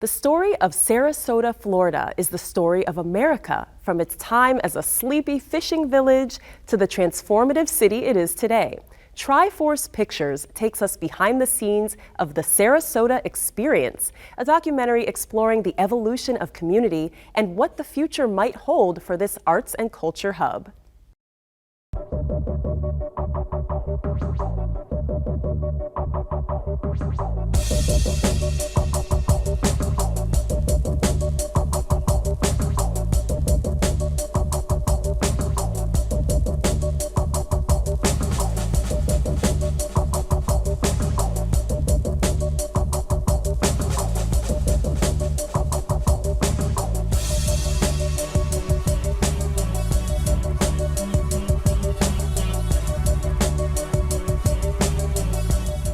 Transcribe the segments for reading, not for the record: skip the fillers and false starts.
The story of Sarasota, Florida is the story of America from its time as a sleepy fishing village to the transformative city it is today. Triforce Pictures takes us behind the scenes of the Sarasota Experience, a documentary exploring the evolution of community and what the future might hold for this arts and culture hub.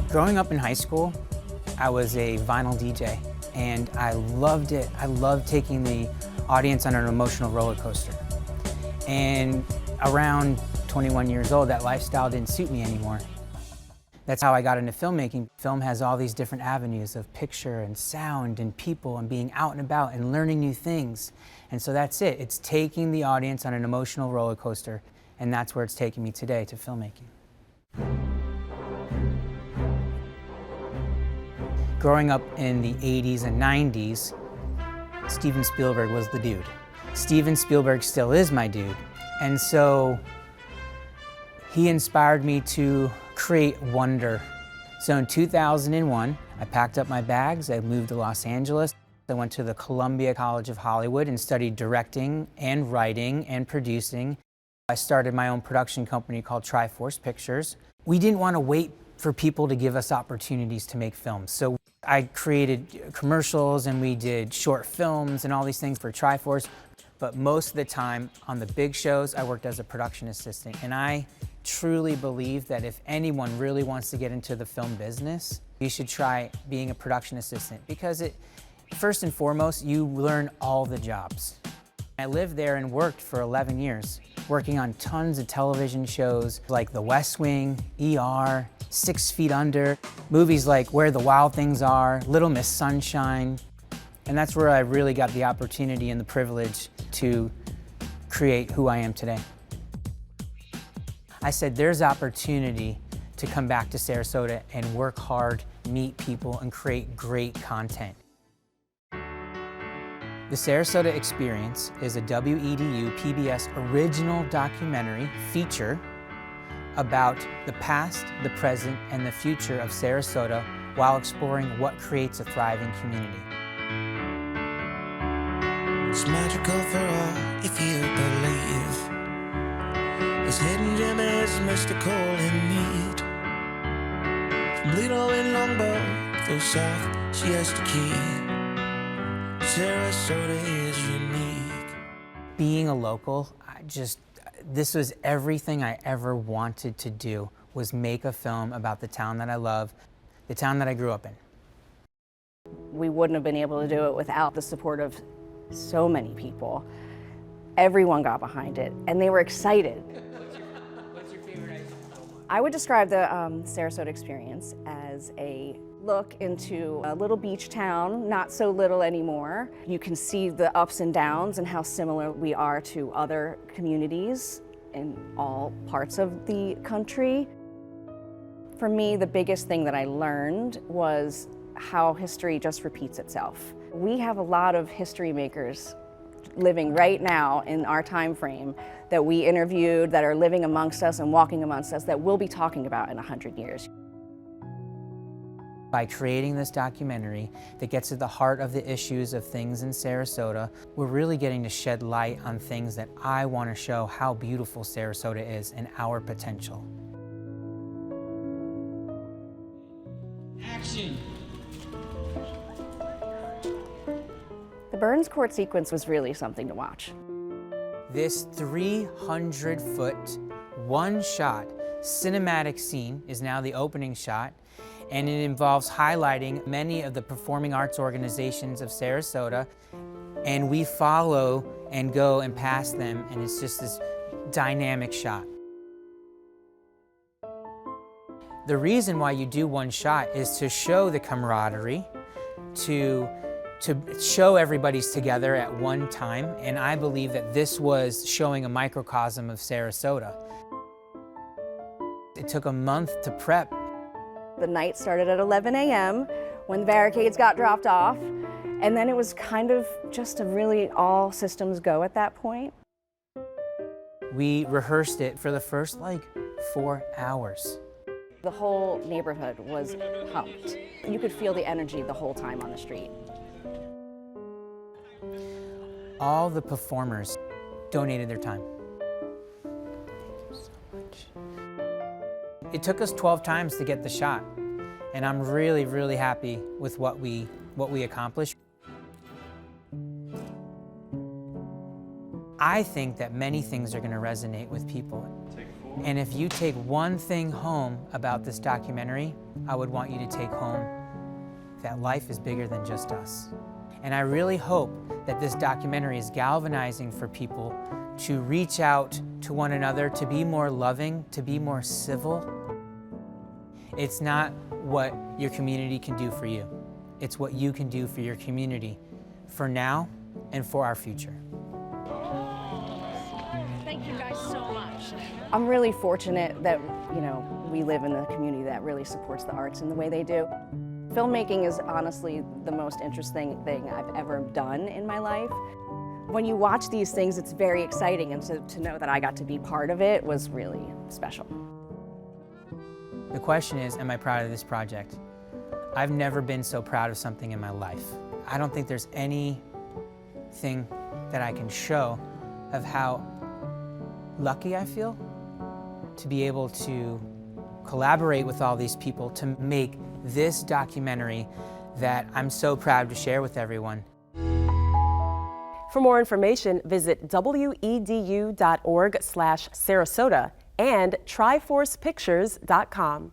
Growing up in high school, I was a vinyl DJ, and I loved it. I loved taking the audience on an emotional roller coaster. And around 21 years old, that lifestyle didn't suit me anymore. That's how I got into filmmaking. Film has all these different avenues of picture and sound and people and being out and about and learning new things. And so that's it. It's taking the audience on an emotional roller coaster, and that's where it's taking me today, to filmmaking. Growing up in the 80s and 90s, Steven Spielberg was the dude. Steven Spielberg still is my dude. And so he inspired me to create wonder. So in 2001, I packed up my bags, I moved to Los Angeles. I went to the Columbia College of Hollywood and studied directing and writing and producing. I started my own production company called Triforce Pictures. We didn't want to wait for people to give us opportunities to make films. So I created commercials and we did short films and all these things for Triforce. But most of the time on the big shows, I worked as a production assistant. And I truly believe that if anyone really wants to get into the film business, you should try being a production assistant, because first and foremost, you learn all the jobs. I lived there and worked for 11 years, working on tons of television shows like The West Wing, ER, 6 Feet Under, movies like Where the Wild Things Are, Little Miss Sunshine. And that's where I really got the opportunity and the privilege to create who I am today. I said there's opportunity to come back to Sarasota and work hard, meet people, and create great content. The Sarasota Experience is a WEDU PBS original documentary feature about the past, the present, and the future of Sarasota while exploring what creates a thriving community. It's magical for all if you believe. This hidden gem is mystical in need. From Lido and Longboat through South Siesta Key, Sarasota is unique. Being a local, this was everything I ever wanted to do, was make a film about the town that I love, the town that I grew up in. We wouldn't have been able to do it without the support of so many people. Everyone got behind it, and they were excited. What's your favorite item? I would describe the Sarasota Experience as a look into a little beach town, not so little anymore. You can see the ups and downs and how similar we are to other communities in all parts of the country. For me, the biggest thing that I learned was how history just repeats itself. We have a lot of history makers living right now in our time frame that we interviewed, that are living amongst us and walking amongst us, that we'll be talking about in 100 years. By creating this documentary that gets at the heart of the issues of things in Sarasota, we're really getting to shed light on things that I want to show how beautiful Sarasota is and our potential. Action! The Burns Court sequence was really something to watch. This 300-foot, one-shot cinematic scene is now the opening shot, and it involves highlighting many of the performing arts organizations of Sarasota, and we follow and go and pass them, and it's just this dynamic shot. The reason why you do one shot is to show the camaraderie, to to show everybody's together at one time, and I believe that this was showing a microcosm of Sarasota. It took a month to prep. The night started at 11 a.m. when the barricades got dropped off, and then it was kind of just a really all systems go at that point. We rehearsed it for the first 4 hours. The whole neighborhood was pumped. You could feel the energy the whole time on the street. All the performers donated their time. It took us 12 times to get the shot, and I'm really, really happy with what we accomplished. I think that many things are going to resonate with people. And if you take one thing home about this documentary, I would want you to take home that life is bigger than just us. And I really hope that this documentary is galvanizing for people to reach out to one another, to be more loving, to be more civil. It's not what your community can do for you. It's what you can do for your community, for now and for our future. Thank you guys so much. I'm really fortunate that, we live in a community that really supports the arts in the way they do. Filmmaking is honestly the most interesting thing I've ever done in my life. When you watch these things, it's very exciting, and to know that I got to be part of it was really special. The question is, am I proud of this project? I've never been so proud of something in my life. I don't think there's anything that I can show of how lucky I feel to be able to collaborate with all these people to make this documentary that I'm so proud to share with everyone. For more information, visit wedu.org/Sarasota and triforcepictures.com.